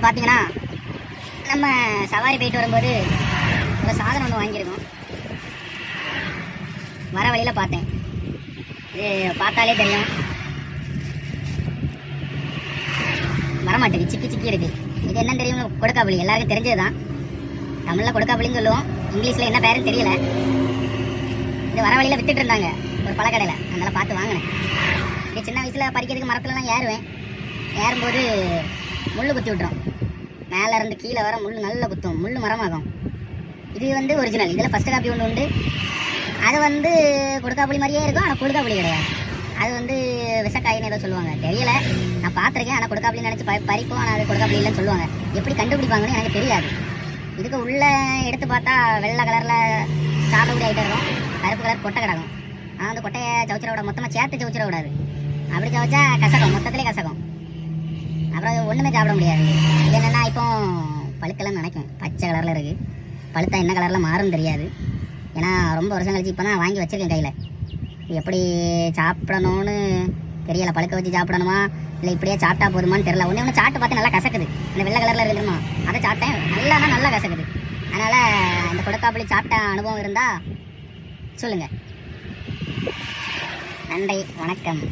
பார்த்தீங்கன்னா நம்ம சவாரி போயிட்டு வரும்போது ஒரு சாதனம் ஒன்று வாங்கியிருக்கோம். வர வழியில் பார்த்தேன். இது பார்த்தாலே தெரியும், வரமாட்டேங்குது, சிக்கி சிக்கி இருக்கு. இது என்னன்னு தெரியும்? கொடுக்காப்புளி. எல்லாருக்கும் தெரிஞ்சது தான். தமிழில் கொடுக்காப்புளின்னு சொல்லுவோம், இங்கிலீஷில் என்ன பேருன்னு தெரியல. இது வர வழியில் வித்துட்டு இருந்தாங்க ஒரு பழக்கடையில், அதனால பார்த்து வாங்கினேன். இது சின்ன வயசில் பறிக்கிறதுக்கு மரத்துலலாம் ஏறுவேன். ஏறும்போது முள் குத்தி விட்டுரும். மேலே இருந்து கீழே வர முள் நல்ல குத்தும், முள் மரமாகும். இது வந்து ஒரிஜினல். இதில் ஃபஸ்ட்டு காப்பி ஒன்று உண்டு. அது வந்து கொடுக்காப்புளி மாதிரியே இருக்கும், ஆனால் கொடுக்காப்புளி கிடையாது. அது வந்து விஷக்காயின்னு ஏதோ சொல்லுவாங்க, தெரியல. நான் பார்த்துருக்கேன், ஆனால் கொடுக்காப்புளின்னு நினச்சி பறிப்போம். ஆனால் அது கொடுக்காப்புளி இல்லைன்னு சொல்லுவாங்க. எப்படி கண்டுபிடிப்பாங்கன்னு எனக்கு தெரியாது. இதுக்கு உள்ளே எடுத்து பார்த்தா வெள்ளை கலரில் சாப்பிடக்கூடிய ஐட்டம் இருக்கும், கருப்பு கலர் கொட்டை கிடக்கும். ஆனால் அந்த கொட்டையை சவுச்சிட விட, மொத்தமாக சேர்த்து சவுச்சிட விடாது. அப்படி சவச்சா கசக்கும், மொத்தத்திலே கசக்கும். அப்புறம் ஒன்றுமே சாப்பிட முடியாது. இது என்னென்னா இப்போ பழுக்கலன்னு நினைக்கும், பச்சை கலரில் இருக்குது. பழுத்தா என்ன கலரில் மாறும்னு தெரியாது. ஏன்னா ரொம்ப வருஷம் கழிச்சு இப்போ தான் வாங்கி வச்சுருக்கேன் கையில். எப்படி சாப்பிடணும்னு தெரியலை. பழுக்க வச்சு சாப்பிடணுமா இல்லை இப்படியே சாப்பிட்டா போதுமான்னு தெரியல. ஒன்று சாப்பிட்டு பார்த்து நல்லா கசக்குது. இந்த வெள்ளை கலரில் இருக்குதுமா, அதை சாப்பிட்டேன், நல்லா கசக்குது. அதனால் இந்த கொடுக்காப்புளி சாப்பிட்ட அனுபவம் இருந்தால் சொல்லுங்கள். நன்றி, வணக்கம்.